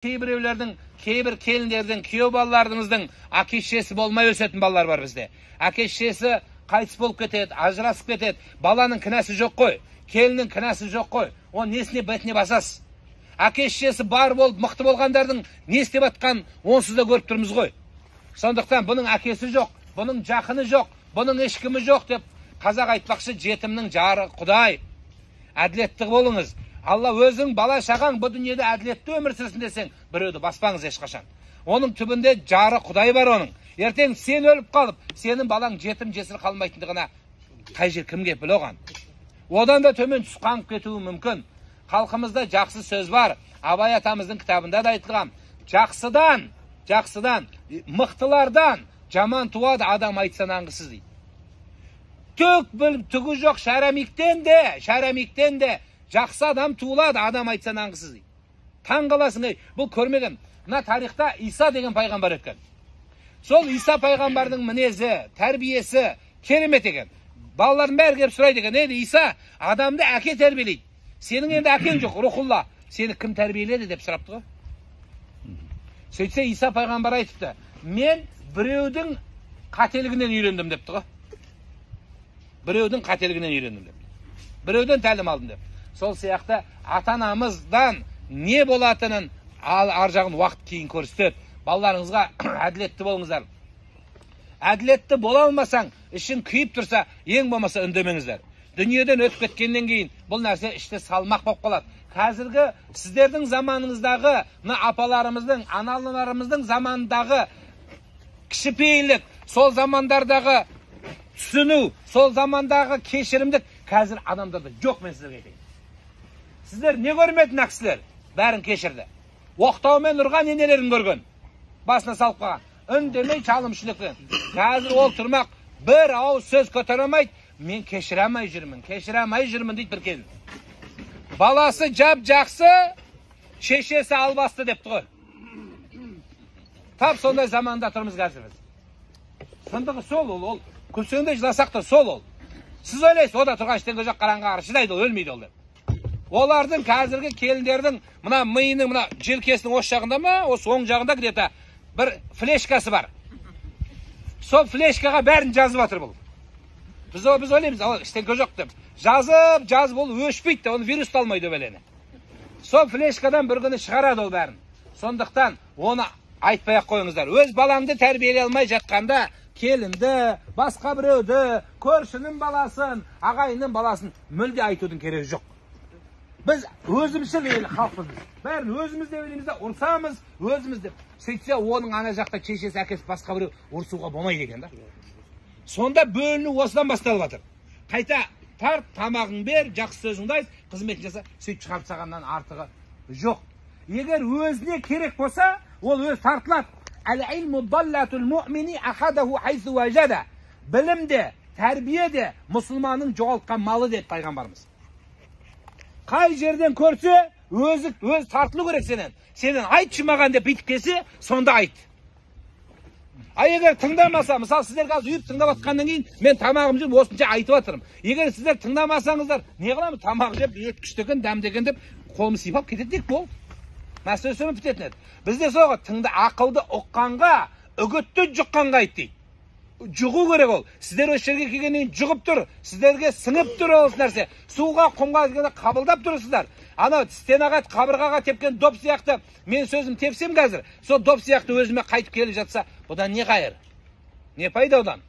Кейбіреулердің, кейбір келіндердің, күйеу балаларымыздың әке-шешесі болмай өсетін балалар бар бізде. Әке-шешесі қайтыс болып кетеді, ажырасып кетеді. Баланың кінәсі жоқ қой, келіннің кінәсі жоқ қой. О несіне бетіне басасыз? Әке-шешесі бар болып, мықты болғандардың не істеп атқан, онсыз да көріп тұрмыз ғой. Сондықтан бұның әкесі жоқ, бұның жақыны жоқ, бұның ешкімі жоқ деп қазақ айтпақшы, жетімнің жары Құдай. Әділетті болыңыз. Алла өзің бала шағаң бұл дүниеде әділетті өмір сүрсін десең, біреуді баспаңыз ешқашан. Оның түбінде жары Құдай бар оның. Ертең сен өліп қалып, сенің балаң жетім жесір қалмайтындығына қай жер кімге біл оған. Одан да төмен түс қанып кетуі мүмкін. Халқымызда жақсы сөз бар. Абай атамыздың кітабында да айтылған. Жақсыдан, мықтылардан жаман туады адам айтсан аңғысыз дейді. Түк біліп түгі жоқ шарамиктен де жақсы адам туылады, адам айтсан аңғысыз дейді. Таң қаласың, бұл көрмеген. Мына тарихта Иса деген пайғамбар өткен. Сол Иса пайғамбардың мінезі, тәрбиесі керемет екен. Балалардың бәрі келіп сұрайды екен, еді Иса адамды әке тәрбиелейді. Сенің енді әкең жоқ, Рухулла. Сені кім тәрбиеледі деп сұрапты ғой. Сөйтсе Иса пайғамбар айтыпты, мен біреудің қателігінен үйрендім депті ғой. Біреудің қателігінен үйрендім деп. Біреуден тәлім алдым деп. Сол сияқты ата-анамыздан не болатынын ар жағын уақыт кейін көрсетеді. Балаларыңызға әділетті болыңыздар. Әділетті бола алмасаң, ішің күйіп тұрса, ең болмаса үндемеңіздер. Дүниеден өтіп кеткеннен кейін бұл нәрсе іште салмақ болып қалады. Қазіргі сіздердің заманыңыздағы, апаларымыздың, аналарымыздың заманындағы кішіпейілік, сол замандардағы түсіну, сол замандағы кешірімдік қазір адамдарда жоқ, мен сіздерге айтайын. Сіздер не көрмеді кісілер? Бәрін кешірді. Оқтаумен ұрған енелерін көрген. Басына салып қалған. Үндемей чалымшылықпен. Қазір ол тұрмақ бір ауыз сөз көтеремейді. Мен кешірамай жүрмін дейді бір келін. Баласы жап жақсы, шешесі албасты депті ғой. Тап сондай заманда тұрмыз қазір біз. Сындығы сол ол. Күлсеңде жыласақ та сол ол. Сіз ойлайсыз, о да тұрған іштенгі жоқ қараңға шыдайды, ол өлмейді ол деп. Олардың қазіргі келіндердің мына миының мына желкесінің осы жағында ма, осы оң жағында где-то бір флешкасы бар. Сол флешкаға бәрін жазып жатыр бұл. Біз ойлаймыз, іштенгі жоқ деп. Жазып ол өшпейді, оны вирус алмайды бәлені. Сол флешкадан бір күні шығарады ол бәрін. Сондықтан оны айтпай-ақ қойыңыздар. Өз балаңды тәрбиелей алмай жатқанда келінді, басқа біреуді, көршінің баласын, ағайынның баласын мүлде айтудың керегі жоқ. Біз өзімізшіл ел халқымыз. Бәрін өзіміз деп елімізде ұрсамыз, өзіміз деп. Сөйтсе, оның ана жақта шешесі, әкесі басқа біреу ұрсуға болмайды екен да. Сонда бөліну осыдан басталып жатыр. Қайта тарт, тамағың бер, жақсы сөзіңді айт, қызметін жаса, сөйтіп шығарып тастағаннан артығы жоқ. Егер өзіне керек болса, ол өз тартылады. Білім де, тәрбие де мұсылманның жоғалтқан малы деп пайғамбарымыз. Қай жерден көрсе, өз тартылу керек сенен. Сенен айтшы маған деп бүйтіп келсе, сонда айт. Егер тыңдамаса, мысалы сіздер қазір үйіп тыңдап атқаннан кейін, мен тамағым жеп осынша айтып атырым. Егер сіздер тыңдамасаңыздар, не қыламыз? Тамақ жеп, өткіштеген, дәмдеген деп қолым сипап кетеді бол. Мәселе сөйлеп бітетін еді. Бізде соға ақылды ұққанға, үгітті жұққанға айт дейді. Жұғу керек ол. Сіздер өз жерге келгеннен жұғып тұр. Сіздерге сіңіп тұр осы нәрсе. Суға, құмға келгенде қабылдап тұрсыздар. Ана стенаға, қабырғаға тепкен доп сияқты мен сөзім тепсем қазір. Сол доп сияқты өзіме қайтып келіп жатса, бұдан не қайыр? Не пайда одан?